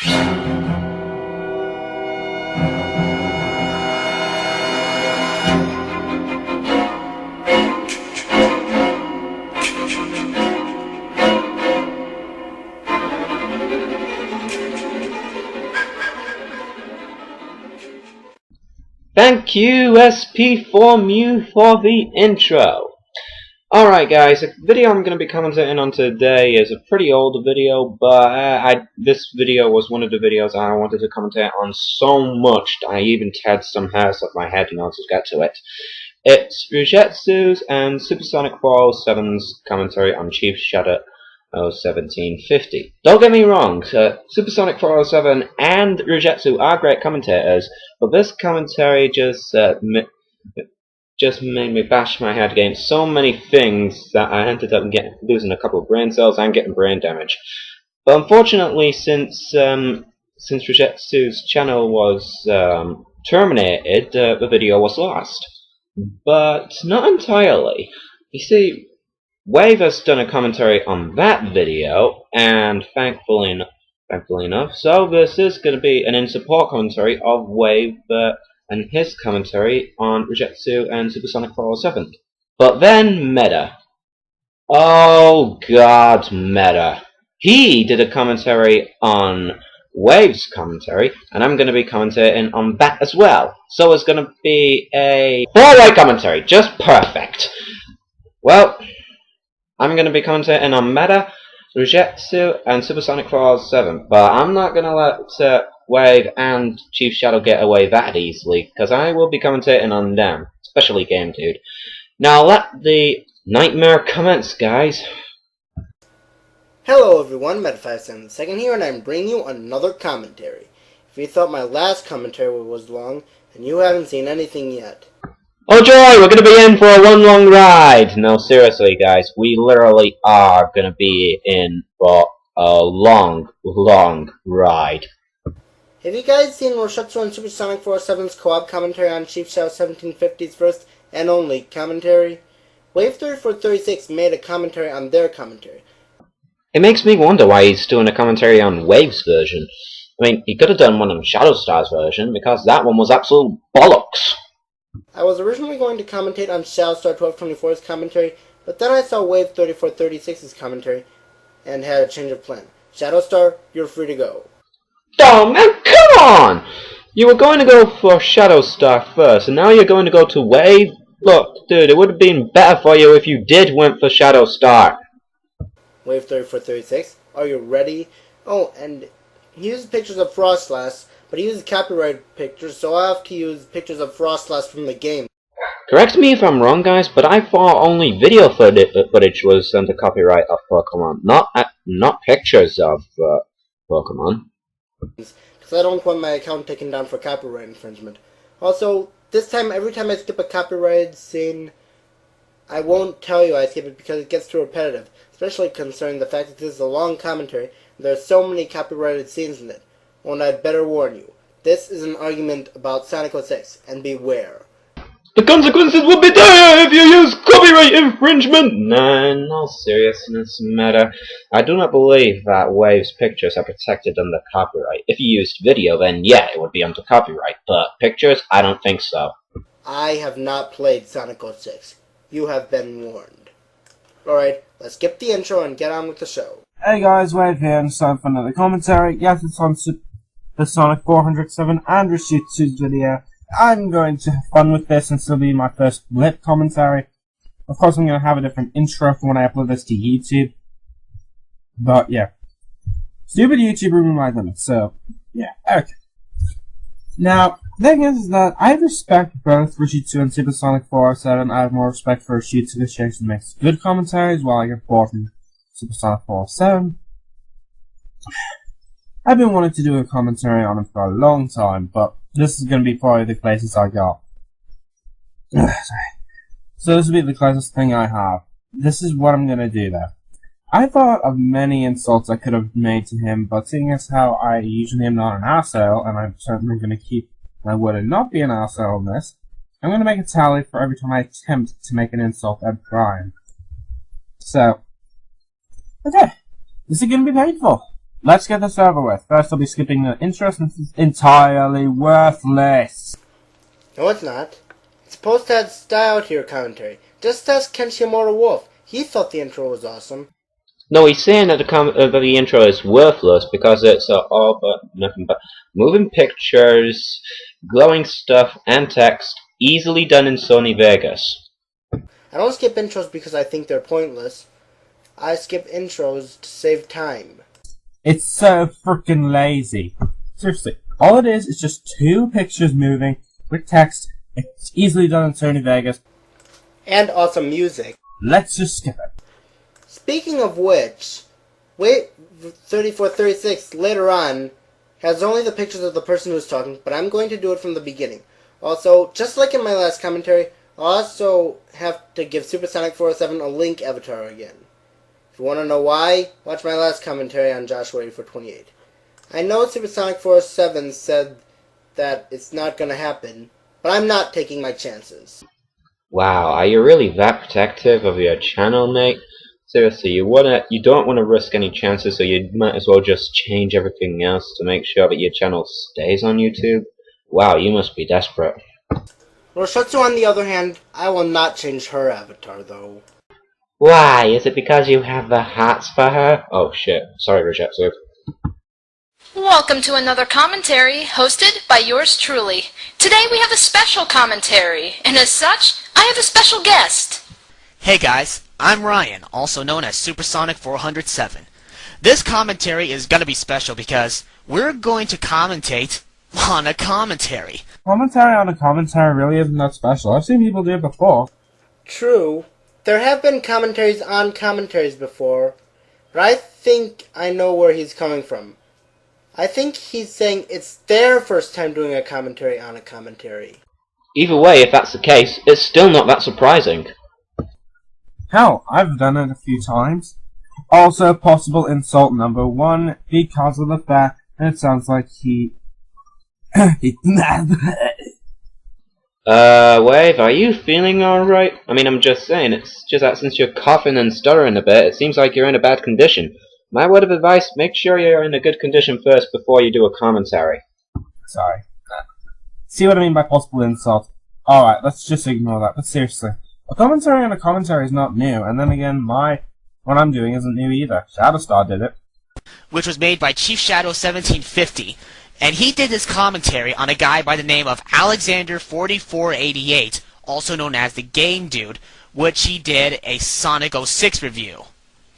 Thank you, SP4Mu, for the intro. Alright guys, the video I'm going to be commentating on today is a pretty old video, but this video was one of the videos I wanted to commentate on so much that I even had some hairs off my head in order to get to it. It's Rujetsu's and Supersonic 407's commentary on Chief Shadow 1750. Don't get me wrong, Supersonic 407 and Rujetsu are great commentators, but this commentary just made me bash my head against so many things that I ended up losing a couple of brain cells and getting brain damage. But unfortunately, since Rujetsu's channel was terminated, the video was lost. But not entirely. You see, Wave has done a commentary on that video, and thankfully enough, so this is going to be an in-support commentary of Wave and his commentary on Rujetsu and Supersonic 407. But then Meta. Oh god, Meta. He did a commentary on Wave's commentary, and I'm going to be commentating on that as well. So it's going to be a four-way commentary, just perfect. Well, I'm going to be commentating on Meta, Rujetsu, and Supersonic 407, but I'm not going to let Wave and Chief Shadow get away that easily, because I will be commentating on them, especially Game Dude. Now let the nightmare commence, guys. Hello everyone, Meta572 here, and I'm bringing you another commentary. If you thought my last commentary was long, then you haven't seen anything yet. Oh joy, we're going to be in for a one long ride! No, seriously guys, we literally are going to be in for a long ride. Have you guys seen Rujetsu and Supersonic 407's co-op commentary on Chief Shadow 1750's first and only commentary? Wave 3436 made a commentary on their commentary. It makes me wonder why he's doing a commentary on Wave's version. I mean, he could have done one on Shadow Star's version, because that one was absolute bollocks. I was originally going to commentate on Shadow Star 1224's commentary, but then I saw Wave 3436's commentary and had a change of plan. Shadow Star, you're free to go. Oh man, come on! You were going to go for Shadow Star first, and now you're going to go to Wave? Look, dude, it would have been better for you if you did went for Shadow Star. Wave 3436, are you ready? Oh, and he uses pictures of Frostlass, but he uses copyrighted pictures, so I have to use pictures of Frostlass from the game. Correct me if I'm wrong, guys, but I thought only video footage was under copyright of Pokemon, not pictures of Pokemon. Because I don't want my account taken down for copyright infringement. Also, this time, every time I skip a copyrighted scene, I won't tell you I skip it because it gets too repetitive, especially concerning the fact that this is a long commentary and there are so many copyrighted scenes in it. And I'd better warn you, this is an argument about Sonic 06, and beware. The consequences will be dire if you use copyright infringement! Nah, no seriousness matter. I do not believe that Wave's pictures are protected under copyright. If you used video, then yeah, it would be under copyright, but pictures, I don't think so. I have not played Sonic 06. You have been warned. Alright, let's skip the intro and get on with the show. Hey guys, Wave here, and it's time for another commentary. Yes, it's on the Sonic 407 and Rujetsu's video. I'm going to have fun with this, and this will be my first lit commentary. Of course, I'm going to have a different intro for when I upload this to YouTube. But, yeah. Stupid YouTube ruined my limits, so, yeah, okay. Now, the thing is that I respect both Rujetsu and Supersonic 407. I have more respect for Rujetsu because she actually makes good commentaries, while I get bored from Supersonic 407. I've been wanting to do a commentary on him for a long time, but this is going to be probably the closest I got. So this will be the closest thing I have. This is what I'm going to do though. I thought of many insults I could have made to him, but seeing as how I usually am not an arsehole, and I'm certainly going to keep my word and not be an arsehole on this, I'm going to make a tally for every time I attempt to make an insult at Brian. So, okay. This is going to be painful. let's get this over with. First, I'll be skipping the intro since it's entirely worthless. No, it's not. It's supposed to add style to your commentary. Just ask Kenshi Wolf. He thought the intro was awesome. No, he's saying that the intro is worthless because it's all but nothing but moving pictures, glowing stuff, and text, easily done in Sony Vegas. I don't skip intros because I think they're pointless. I skip intros to save time. It's so freaking lazy. Seriously, all it is just two pictures moving with text. It's easily done in Sony Vegas. And awesome music. Let's just skip it. Speaking of which, wait, 3436 later on has only the pictures of the person who's talking, but I'm going to do it from the beginning. Also, just like in my last commentary, I'll also have to give Supersonic 407 a link avatar again. If you want to know why, watch my last commentary on Joshua 8428. I know Supersonic 407 said that it's not going to happen, but I'm not taking my chances. Wow, are you really that protective of your channel, mate? Seriously, you don't want to risk any chances, so you might as well just change everything else to make sure that your channel stays on YouTube? Wow, you must be desperate. Roshatsu, on the other hand, I will not change her avatar, though. Why? Is it because you have the hearts for her? Oh shit, sorry Roshatsu. Welcome to another commentary, hosted by yours truly. Today we have a special commentary, and as such, I have a special guest. Hey guys, I'm Ryan, also known as Supersonic 407. This commentary is gonna be special because we're going to commentate on a commentary. Commentary on a commentary really isn't that special. I've seen people do it before. True. There have been commentaries on commentaries before, but I think I know where he's coming from. I think he's saying it's their first time doing a commentary on a commentary. Either way, if that's the case, it's still not that surprising. Hell, I've done it a few times. Also, possible insult number 1 because of the fact that it sounds like he... Wave, are you feeling alright? I mean, I'm just saying, it's just that since you're coughing and stuttering a bit, it seems like you're in a bad condition. My word of advice, make sure you're in a good condition first before you do a commentary. Sorry. See what I mean by possible insult? Alright, let's just ignore that, but seriously. A commentary on a commentary is not new, and then again, what I'm doing isn't new either. Shadowstar did it. Which was made by Chief Shadow 1750, and he did his commentary on a guy by the name of Alexander 4488, also known as the Game Dude, which he did a Sonic 06 review.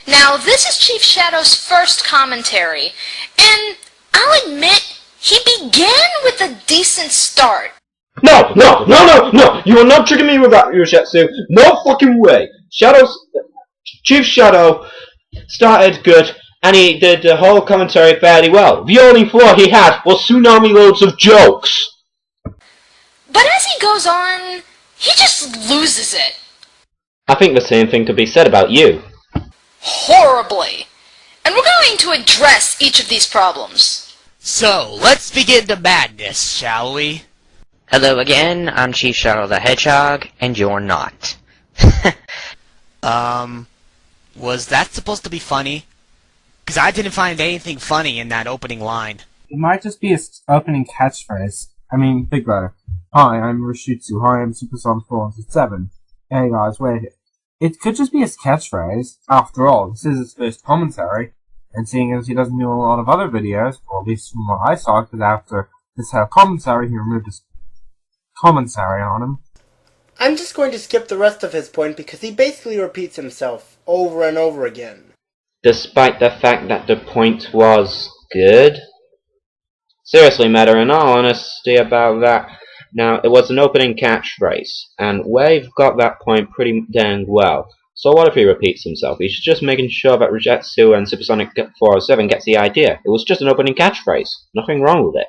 Now, this is Chief Shadow's first commentary, and I'll admit, he began with a decent start. No! You will not trigger me with that, Yoshetsu. No fucking way! Chief Shadow started good, and he did the whole commentary fairly well. The only flaw he had was tsunami loads of jokes. But as he goes on, he just loses it. I think the same thing could be said about you. Horribly. And we're going to address each of these problems. So, let's begin the madness, shall we? Hello again, I'm Chief Shadow the Hedgehog, and you're not. Was that supposed to be funny? Because I didn't find anything funny in that opening line. It might just be his opening catchphrase. I mean, think about it. Hi, I'm Rashitsu. Hi, I'm Supersonic 407. Hey guys, wait here. It could just be his catchphrase. After all, this is his first commentary, and seeing as he doesn't do a lot of other videos, or at least from what I saw, because after this whole commentary, he removed his commentary on him. I'm just going to skip the rest of his point because he basically repeats himself over and over again. Despite the fact that the point was good? Seriously, Meta, in all honesty about that, now, it was an opening catchphrase, and Wave got that point pretty dang well. So what if he repeats himself? He's just making sure that Regetsu and Supersonic 407 gets the idea. It was just an opening catchphrase. Nothing wrong with it.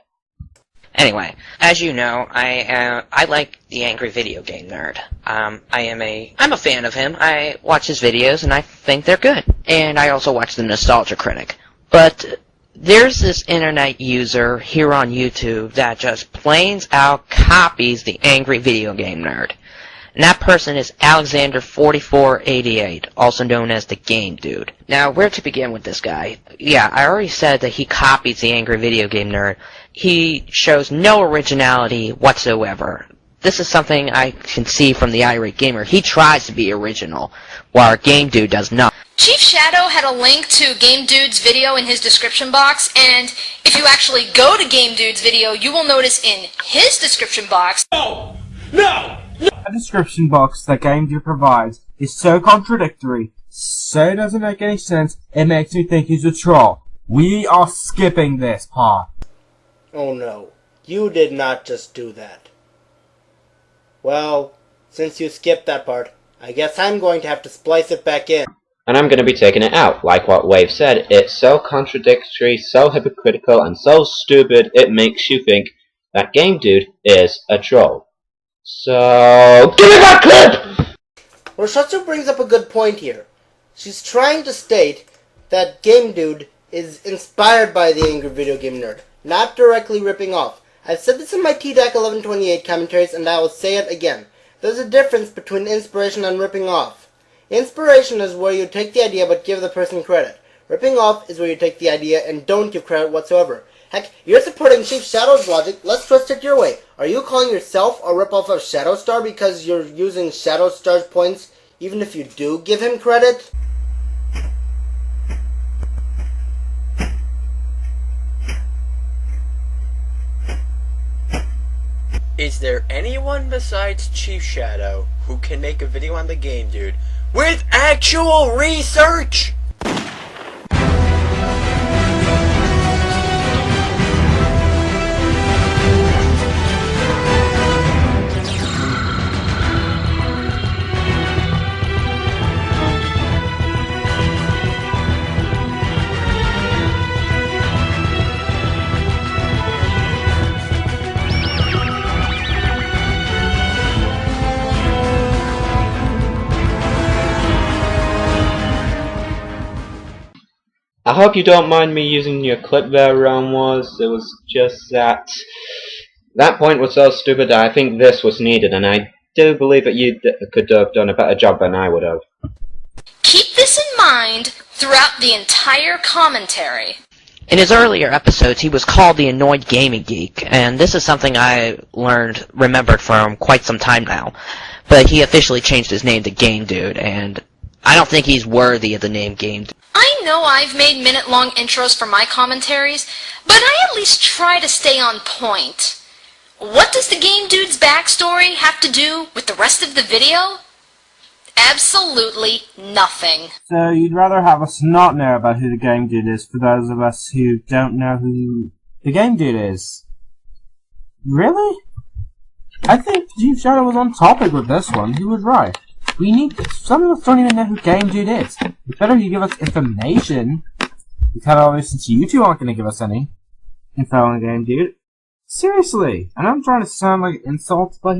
Anyway, as you know, I like the Angry Video Game Nerd. I'm a fan of him. I watch his videos and I think they're good. And I also watch the Nostalgia Critic. But there's this internet user here on YouTube that just plain out copies the Angry Video Game Nerd. And that person is Alexander4488, also known as the Game Dude. Now, where to begin with this guy? Yeah, I already said that he copies the Angry Video Game Nerd. He shows no originality whatsoever. This is something I can see from the Irate Gamer. He tries to be original, while our Game Dude does not. Chief Shadow had a link to Game Dude's video in his description box, and if you actually go to Game Dude's video, you will notice in his description box... The description box that Game Dude provides is so contradictory, so doesn't make any sense, it makes me think he's a troll. We are skipping this part. Oh no, you did not just do that. Well, since you skipped that part, I guess I'm going to have to splice it back in. And I'm going to be taking it out. Like what Wave said, it's so contradictory, so hypocritical, and so stupid it makes you think that Game Dude is a troll. So, give me that clip! Roshatsu brings up a good point here. She's trying to state that Game Dude is inspired by the Angry Video Game Nerd, not directly ripping off. I've said this in my TDAC 1128 commentaries, and I will say it again. There's a difference between inspiration and ripping off. Inspiration is where you take the idea but give the person credit. Ripping off is where you take the idea and don't give credit whatsoever. Heck, you're supporting Chief Shadow's logic, let's twist it your way. Are you calling yourself a ripoff of Shadowstar because you're using Shadowstar's points even if you do give him credit? Is there anyone besides Chief Shadow who can make a video on the Game Dude with actual research? I hope you don't mind me using your clip there, Realm Wars. It was just that point was so stupid that I think this was needed, and I do believe that you could have done a better job than I would have. Keep this in mind throughout the entire commentary. In his earlier episodes, he was called the Annoyed Gaming Geek, and this is something I remembered from quite some time now. But he officially changed his name to Game Dude, and I don't think he's worthy of the name Game Dude. I know I've made minute-long intros for my commentaries, but I at least try to stay on point. What does the Game Dude's backstory have to do with the rest of the video? Absolutely nothing. So you'd rather have us not know about who the Game Dude is for those of us who don't know who the Game Dude is? Really? I think Chief Shadow was on topic with this one. He was right. Some of us don't even know who Game Dude is. It's better you give us information. Because obviously since you two aren't going to give us any info on Game Dude. Seriously. I know I'm trying to sound like insults, but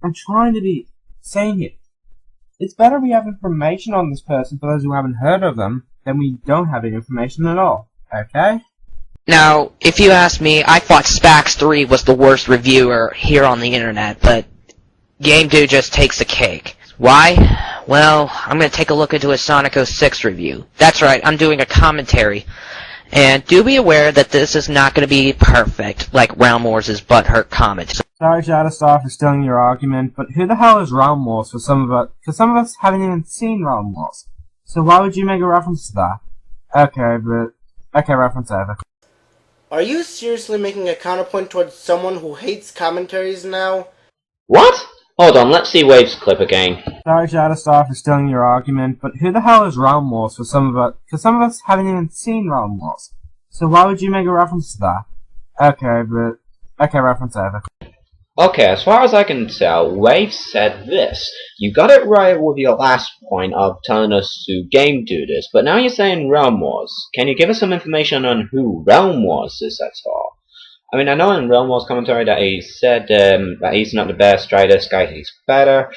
I'm trying to be sane here. It's better we have information on this person for those who haven't heard of them than we don't have any information at all. Okay? Now, if you ask me, I thought Spax3 was the worst reviewer here on the internet, but Game Dude just takes the cake. Why? Well, I'm going to take a look into his Sonic 06 review. That's right, I'm doing a commentary. And do be aware that this is not going to be perfect, like Realm Wars' butthurt comment. Sorry, Shadowstar, for stealing your argument, but who the hell is Realm Wars for some of us? Because some of us haven't even seen Realm Wars. So why would you make a reference to that? Okay, reference over. Are you seriously making a counterpoint towards someone who hates commentaries now? What? Hold on, let's see Wave's clip again. Sorry, Shadowstar, for stealing your argument, but who the hell is Realm Wars for some of us? Because some of us haven't even seen Realm Wars. So why would you make a reference to that? Okay, reference over. Okay, as far as I can tell, Wave said this. You got it right with your last point of telling us who Game Dude is, but now you're saying Realm Wars. Can you give us some information on who Realm Wars is at all? I mean, I know in Realm Wars commentary that he said that he's not the best, try this guy, he's better,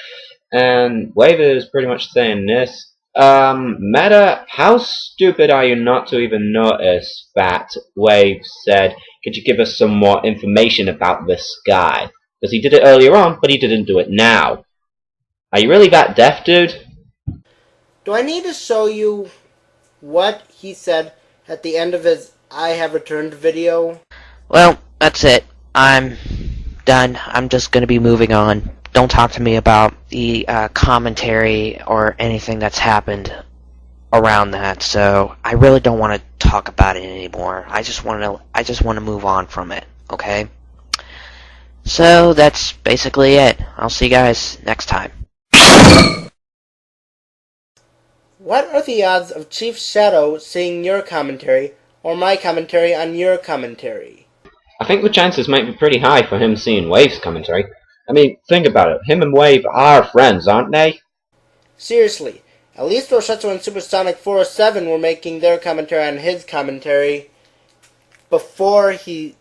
and Wave is pretty much saying this. Meta, how stupid are you not to even notice that Wave said, could you give us some more information about this guy? Because he did it earlier on, but he didn't do it now. Are you really that deaf, dude? Do I need to show you what he said at the end of his I Have Returned video? Well, that's it. I'm done. I'm just gonna be moving on. Don't talk to me about the commentary or anything that's happened around that. So I really don't want to talk about it anymore. I just want to move on from it. Okay. So that's basically it. I'll see you guys next time. What are the odds of Chief Shadow seeing your commentary or my commentary on your commentary? I think the chances might be pretty high for him seeing Wave's commentary. I mean, think about it. Him and Wave are friends, aren't they? Seriously, at least Roshetto and Supersonic 407 were making their commentary on his commentary before he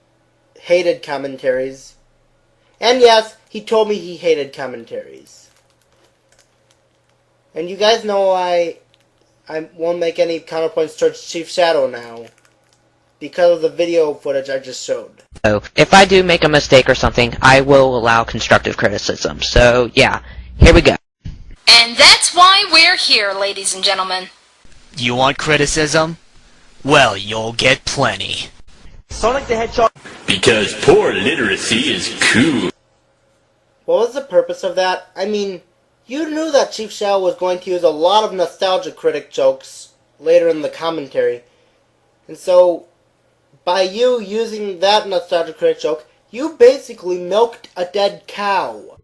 hated commentaries. And yes, he told me he hated commentaries. And you guys know I won't make any counterpoints towards Chief Shadow now, because of the video footage I just showed. So, if I do make a mistake or something, I will allow constructive criticism. So, yeah, here we go. And that's why we're here, ladies and gentlemen. You want criticism? Well, you'll get plenty. Sonic the Hedgehog. Because poor literacy is cool. What was the purpose of that? I mean, you knew that Chief Shadow was going to use a lot of nostalgia critic jokes later in the commentary. And so, by you using that nostalgia critic joke, you basically milked a dead cow.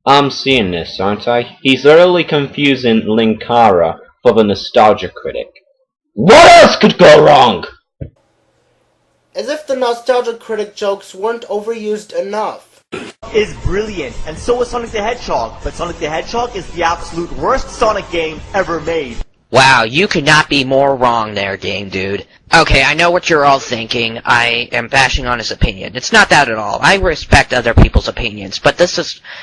I'm seeing this, aren't I? He's literally confusing Linkara for the nostalgia critic. What else could go wrong? As if the nostalgia critic jokes weren't overused enough. Is brilliant, and so is Sonic the Hedgehog, but Sonic the Hedgehog is the absolute worst Sonic game ever made. Wow, you could not be more wrong there, Game Dude. Okay, I know what you're all thinking. I am bashing on his opinion. It's not that at all. I respect other people's opinions, but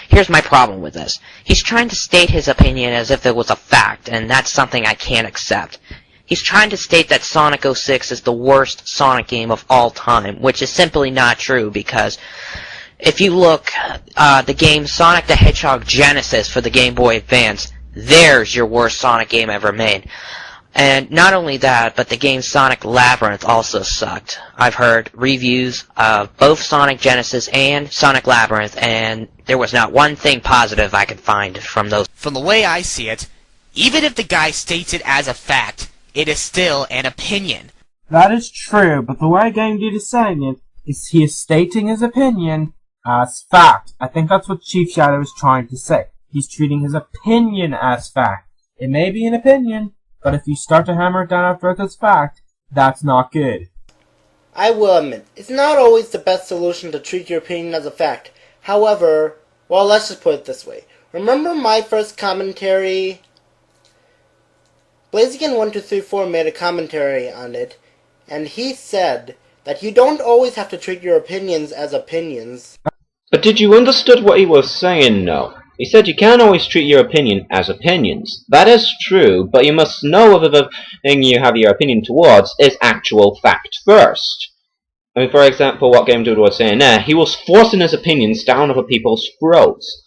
here's my problem with this. He's trying to state his opinion as if it was a fact, and that's something I can't accept. He's trying to state that Sonic 06 is the worst Sonic game of all time, which is simply not true, because if you look, the game Sonic the Hedgehog Genesis for the Game Boy Advance, there's your worst Sonic game ever made. And not only that, but the game Sonic Labyrinth also sucked. I've heard reviews of both Sonic Genesis and Sonic Labyrinth, and there was not one thing positive I could find from those. From the way I see it, even if the guy states it as a fact, it is still an opinion. That is true, but the way Game Dude is saying it is he is stating his opinion as fact. I think that's what Chief Shadow is trying to say. He's treating his opinion as fact. It may be an opinion, but if you start to hammer it down after it as fact, that's not good. I will admit, it's not always the best solution to treat your opinion as a fact. However, well, let's just put it this way. Remember my first commentary? Blaziken1234 made a commentary on it, and he said that you don't always have to treat your opinions as opinions. But did you understood what he was saying, no? He said you can't always treat your opinion as opinions. That is true, but you must know whether the thing you have your opinion towards is actual fact first. I mean, for example, what Game Dude was saying there, he was forcing his opinions down other people's throats,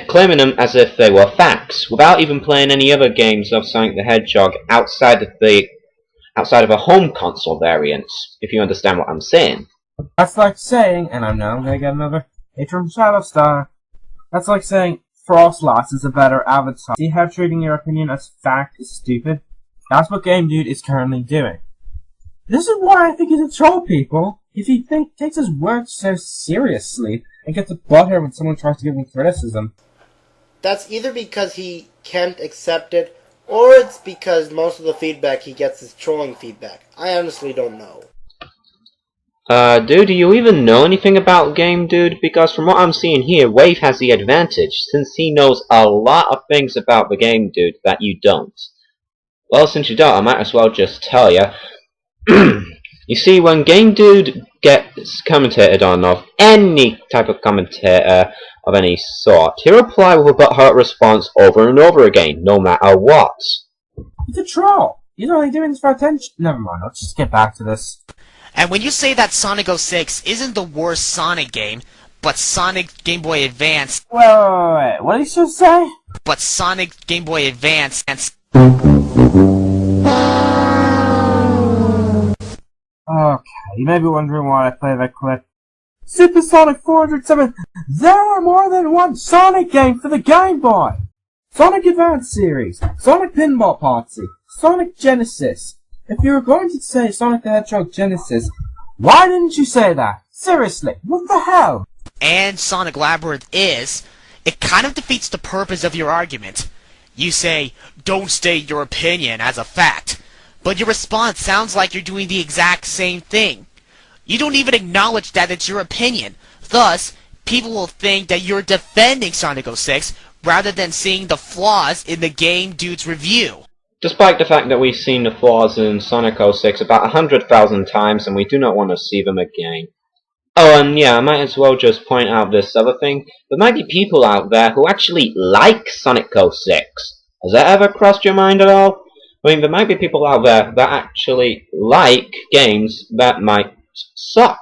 claiming them as if they were facts, without even playing any other games of Sonic the Hedgehog outside of a home console variant, if you understand what I'm saying. That's like saying, and I know I'm gonna get another hit from Shadowstar, that's like saying Frostlass is a better avatar. See how treating your opinion as fact is stupid? That's what Game Dude is currently doing. This is why I think he's a troll, people. If he takes his words so seriously and gets a butthurt when someone tries to give him criticism. That's either because he can't accept it, or it's because most of the feedback he gets is trolling feedback. I honestly don't know. Dude, do you even know anything about Game Dude? Because from what I'm seeing here, Wave has the advantage, since he knows a lot of things about the Game Dude that you don't. Well, since you don't, I might as well just tell you. You see, when Game Dude gets commentated on of any type of commentator of any sort, he'll reply with a butthurt response over and over again, no matter what. He's a troll. He's only doing this for attention. Never mind, let's just get back to this. And when you say that Sonic 06 isn't the worst Sonic game, But Sonic Game Boy Advance. Wait. What did you just say? But Sonic Game Boy Advance. Okay, you may be wondering why I play that clip. Super Sonic 407. There were more than one Sonic game for the Game Boy. Sonic Advance series, Sonic Pinball Party, Sonic Genesis. If you were going to say Sonic the Hedgehog Genesis, why didn't you say that? Seriously, what the hell? And Sonic Labyrinth is, it kind of defeats the purpose of your argument. You say, don't state your opinion as a fact, but your response sounds like you're doing the exact same thing. You don't even acknowledge that it's your opinion. Thus, people will think that you're defending Sonic 06 rather than seeing the flaws in the Game Dude's review. Despite the fact that we've seen the flaws in Sonic 06 about 100,000 times and we do not want to see them again. Oh, and yeah, I might as well just point out this other thing. There might be people out there who actually like Sonic 06. Has that ever crossed your mind at all? I mean, there might be people out there that actually like games that might suck.